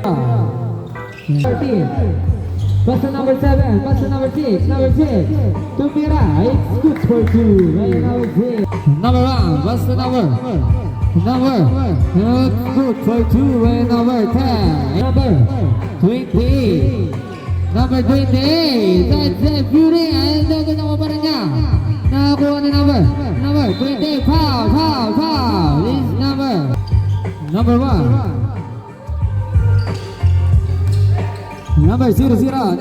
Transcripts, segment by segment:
13. Pass to number 7. Pass to number 6. Number 6. Tumira. It's good for 2. Right, number 6. Number 1. Pass to number. It's good for 2. Right, number 10. Number 20. Number 28. That's a beauty. And then nakuha pa rin niya. Nakakuha ni number 28. Foul. This number 1. Number 00,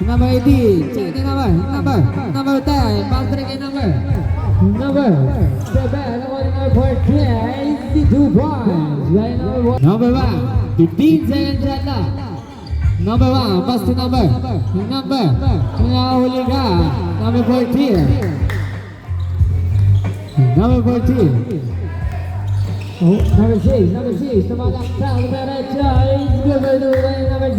number 18, check the number 10, pass break and number 7, number 14, 82 points, right, number 1, 15 seconds shot na, number 1, pass to number, nakahuli ka, number 14, oh, number 6, tumalak sa derecha, it's good for 2, number 6.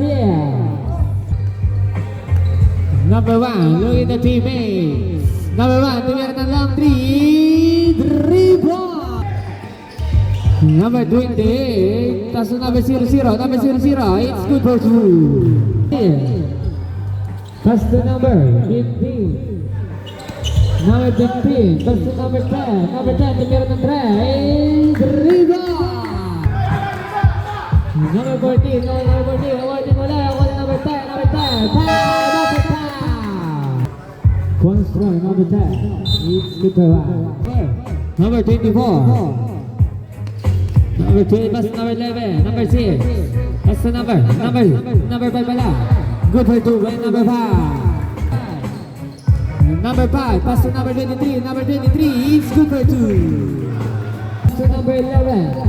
Number 1, look at the teammates. Number 1, tumira ng long 3 points. Number 28, tas number 00, it's good for 2. Tas to number 15. Number 15, pass to number 10. Number 10, tumira ng 3 rebound. Number 14, awarding wala. Number 10, one strong, number 10. It's good for 1. Number 24. Number 12, pass to number 11. Number 6. Pass to number 5 pala. Good for 2, right, number 5. Number 5, pass to number 23. Number 23, it's good for 2. Pass to number 11.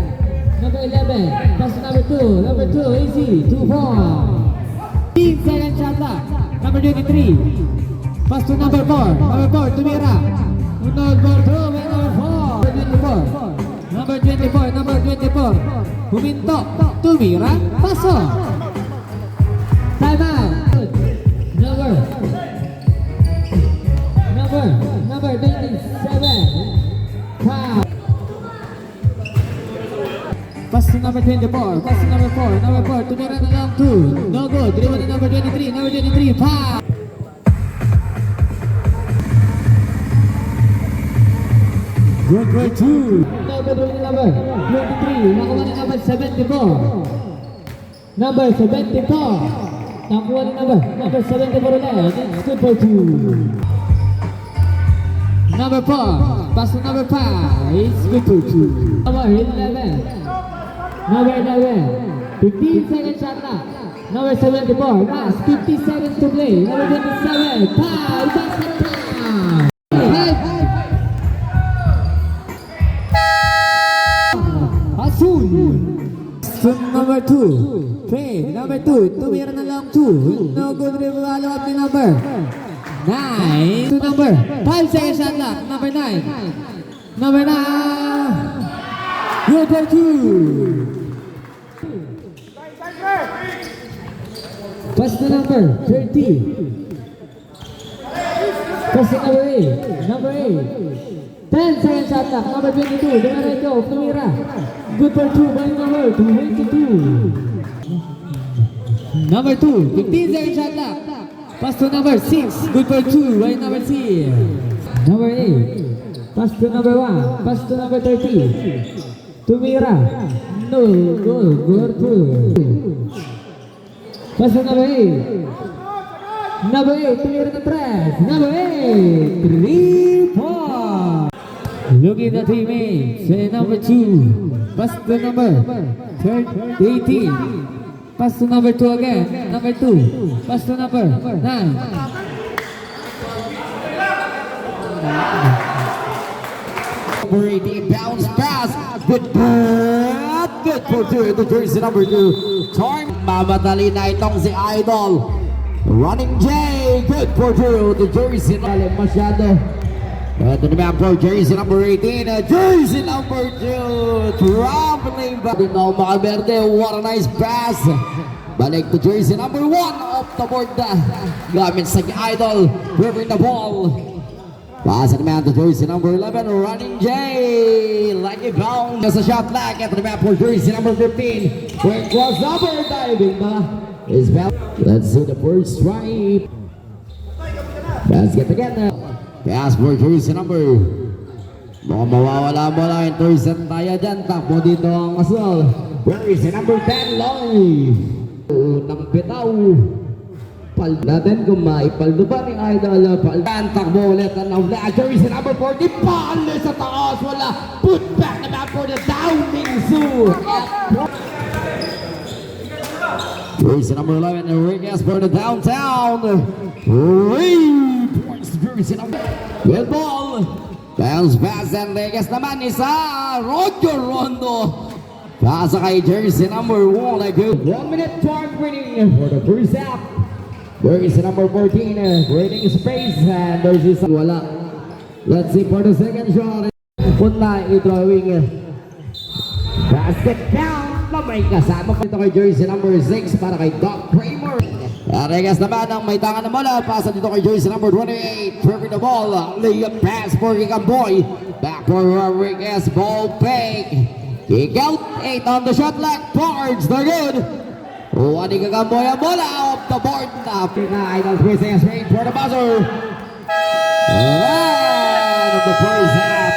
Pass to number 2. Number 2, easy, 2 points. 15 seconds shot clock. Number 23. Pass to number 4. Number 4, tumira. Number 2, number 24. Huminto, tumira, paso. Time out. Number 27. Foul. Pass to number 24. Pass to number 4. Number 4. Tumira na lang 2. No good. Dribble to number 23. Number 23. Foul. Good for 2. No good with number 23. Nakuha na number 74. Number 74. Nakuha na number 74 ulit. It's good for 2. Number 4, pass to number 5, it's good for 2. Number 11, 15 seconds shot na. Number 74, pass, 50 seconds to play. Number 27, foul, basket time. Asun. Number 2, Trey, number 2, tumira na lang 2. No good dribble, follow up ni number 9 to number 5 seconds shot clock. Number 9. Good for 2. Pass to number 30. Pass to number 8. 10 seconds shot clock. Number 22. Diretso, tumira. Good for 2 by number 22. Number 2. 15 seconds shot clock. Pass to number 6, good for 2, right, number 6. Number 8, pass to number 1, pass to number 30. Tumira, no, good for 2. Pass to number 8. Number 8, tumira na press. Number 8, 3 points. Look at the teammates. Say number 2, pass to number 18. Pass to number 2 again. Number 2. Pass to number 9. Number 18, bounce pass. Good for 2. The jersey number 2. Time. Mamadali na itong si Idol. Running J. Good for 2. The jersey masyado. Ito naman for jersey number 18. Jersey number 2. Traveling back. Now Macaberte. What a nice pass. Balik to jersey number 1. Off the board. Gamit sa Idol. Ripping the ball. Pasa naman to jersey number 11, Running Jay. Like a bound sa shot clock. Ito naman for jersey number 15. Quick crossover diving ba? Is well. Let's see the first stripe. Basket again. Pass for jersey number. Mukhang mawawala mo lang yung Thurston tayo dyan. Takbo dito ang asal. Jersey number 10, Lloyd. Unang bitaw. Pal natin kung maipaldo ba ni Idol. Paldan, takbo ulit ang jersey number 40. Pali sa taas. Wala. Put back naman for the Downing Zoo. Jersey number 11, Enriquez for the downtown. 3 points to jersey number. Good ball. Bounce pass, Enriquez naman isa. Roger Rondo. Pasa kay jersey number 1. A good 1 minute time winning for the first half. Jersey number 14, creating space, and there's this wala. Let's see for the second shot. Punta i-drawing. Basket down. May kasama pa ito kay jersey number 6 para kay Doc Kramer. Enriquez naman ang may tangan na mula. Pasa dito kay jersey number 28. Tripping the ball. Layup pass for Kikamboy. Back for Enriquez. Ball fake. Kick out. 8 on the shot clock. Barnes. They're good. One Kikamboy ang bola off the board. After na Idol Twisting straight for the buzzer. And of the first half.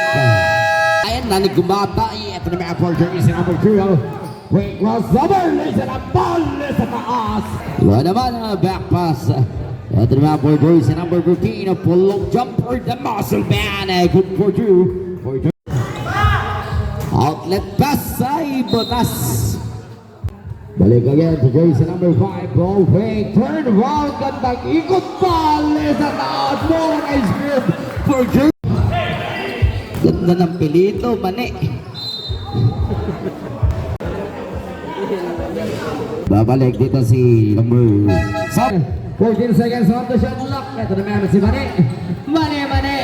Ayan, nanig kumatay. Ito naman for jersey number 2. Wait, crossover. Listen ang ball. Listen taas. Wala naman ang back pass. Ito naman for jersey number 15. A pull-up jumper. The muscle man. Good for 2. Outlet pass ay butas. Balik again to jersey number 5. Ball fake. Turn around. Gandang ikot ball. Listen taas. More ice cream for jersey. Ganda ng pilito. Mani. Babalik dito si number 14 seconds on the shot clock. Ito naman si Mane. Mane.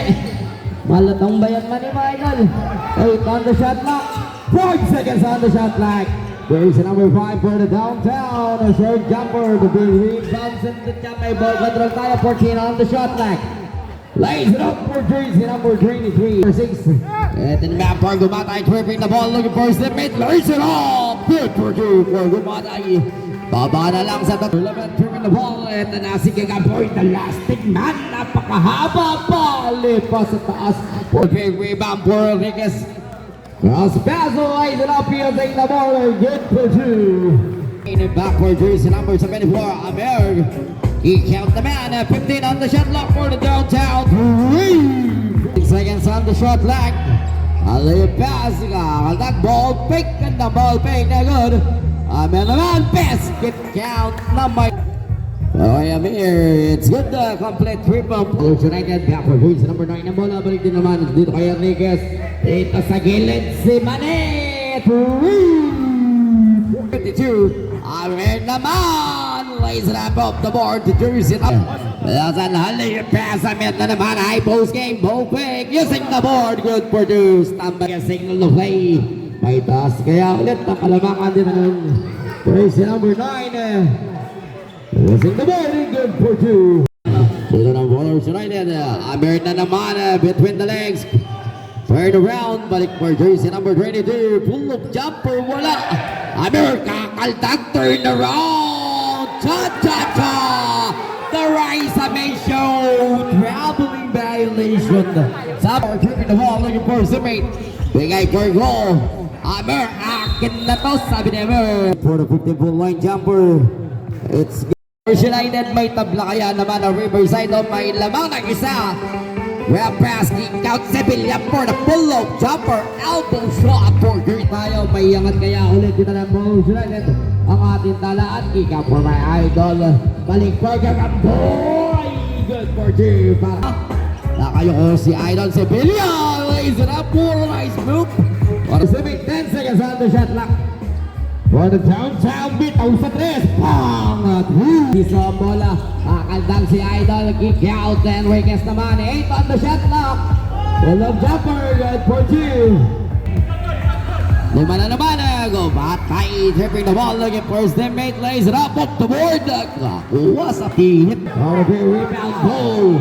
Malatong ba yan Mane, Michael? 8 on the shot clock. 5 seconds on the shot clock. There's number 5 for the downtown. A short jumper. The big rebounds in the jump. May ball control tayo. 14 on the shot clock. Lays it up for jersey number 23. 6. Ito naman for Gumatay. Tripping the ball. Looking for Smith. Lays it up. Good for 2 for Gumatay. Baba na lang sa 11. Tripping the ball. Ito na si Kikamboy. The last big man. Napakahaba pa. Lipas sa taas. For big rebound for Enriquez. Cross pass. Lays it up. Using the ball. Good for 2. Back for jersey number 74. Amer. He count the man. 15 on the shot clock for the downtown. 3 seconds on the shot clock. A little pass. That ball pick and the ball pick. Na good. Amen naman. Basket count number. Oh, I'm here. It's good. Complete triple. United. Back for jersey number 9. Ang bola. Balik din naman. Dito kay Enriquez. Ito sa gilid si Mane. 3. 52. Amen naman. Lays it up off the board to jersey. That's an hali pass. Amen na naman. High post game. Ball quick. Using the board. Good for 2. Standby signal to play. May taas kaya ulit. Nakalamangan din ng jersey number 9. Using the board. Good for 2. Dito ng Ballers United. Amen na naman. Between the legs. Turn around, balik for jersey number 22. Pull-up jumper, wala. America, kaltag, turn around. Cha-cha-cha! The Raisa May Show. Traveling violation. Sabar tripping the ball, looking for Zimate. Bigay for goal. Amer, akin na to, sabi ni Amer. For the 50-foot line jumper. It's United, may tabla kaya naman ang Riverside. May lamang ng isa. Well, pass, kick out, Sevilla for the pull-up jumper, elbow shot for Gert tayo. May iangat kaya ulit dito ng Ballers United. Ang ating talaan, kick out for my idol. Balik for Kikamboy. Good for Gert. Nakayo ko si Idol Sevilla. Lays it up for a nice move. For the Civic, 10 seconds on the shot clock. For the downtown beat, out sa 3. Pang! At isa ang bola. Akaldang si Idol. Kick out. Enriquez naman. 8 on the shot clock. Pull-up jumper. Good for 2. Lima na naman. Gumatay. Tripping the ball. Looking for his teammate. Lays it up the board. Kakuha sa pinit. Okay, rebound goal.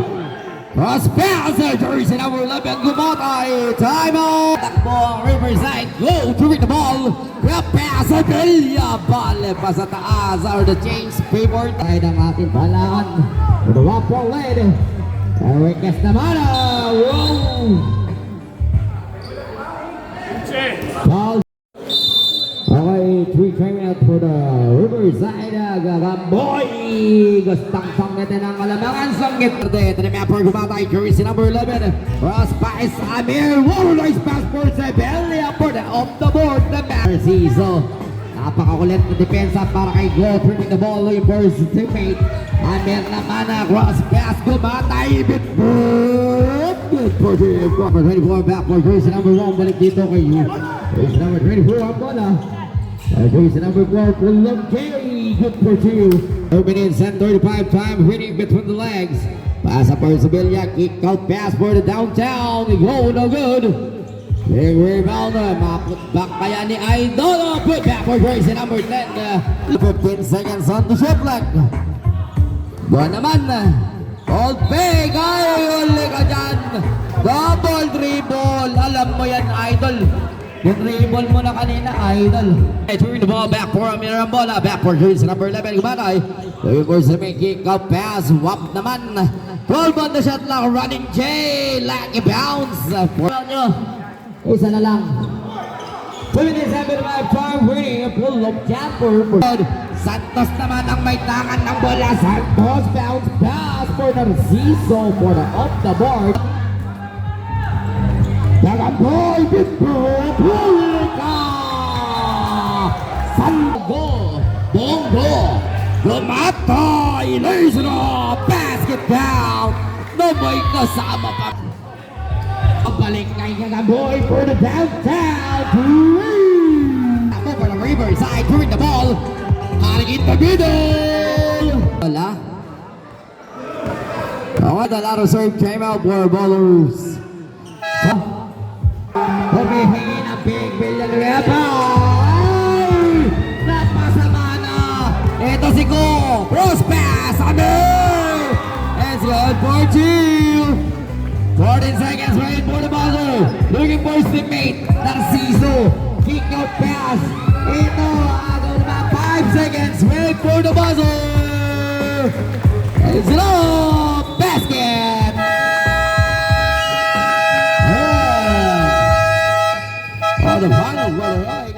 Cross pass, jersey number 11, Gumatay. Time out. Takbo ang Riverside. Go to win the ball. Grab pass, Villa. Bale pa sa taas. Or the change favor. Tayo ng ating balaan. To the one for lead. Enriquez naman. Wow. Ball. Okay, 3 coming out for the Riverside. Gagamboy. Gustang sanggit ng kalamangan. Sanggit. Ito na may for Gumatay. Jersey number 11. Cross pass. Amir. Wow, nice pass for Sebelia. For the off the board. The Narciso. Napakakulit na depensa para kay Go. Bringing the ball for his teammate. Amir naman na cross pass. Gumatay. Bit good for the 24 back for jersey number 1. Balik dito kay jersey number 24. Ang bola. Jersey number 4, Fulham Kerry, good for 2. 2 minutes and 35 time, hitting between the legs. Pasa for Sevilla, kick out pass for the downtown. Go, no good. Big rebound, maput back kaya ni Idol. Put back for jersey number 10. 15 seconds on the shot clock. Buwan naman. Old Peg, ay, uli ka dyan. Double dribble, alam mo yan, Idol. Yung dribble mo na kanina, Idol. Turn the ball back for Mirambola. Back for jersey number 11. Gumatay. Looking for the kick out pass. Wap naman. 12 on the shot clock. Running J. Lucky bounce. For nyo. Isa na lang. 27 time winning. Pull up jumper. Santos naman ang may tangan ng bola. Santos bounce pass for Narciso for the off the board. Gagamboy, Pulika! Sango, Bongo, Gumatay, lays it off, basket down, no may kasama pa. Balik kay Gagamboy for the downtown, Ako for the Riverside, throwing the ball, haring in the middle. Wala. Ako the latter serve came out for ballers. Humihingin ang Big Villanueva. Ay! Napasama na. Ito si Go. Cross pass. Amir. It's good for 2. 14 seconds right for the buzzer. Looking for his teammate. Narciso. Kick out pass. Ito. Agaw naman 5 seconds. Wait for the buzzer. It's up. Basket. The final, brother.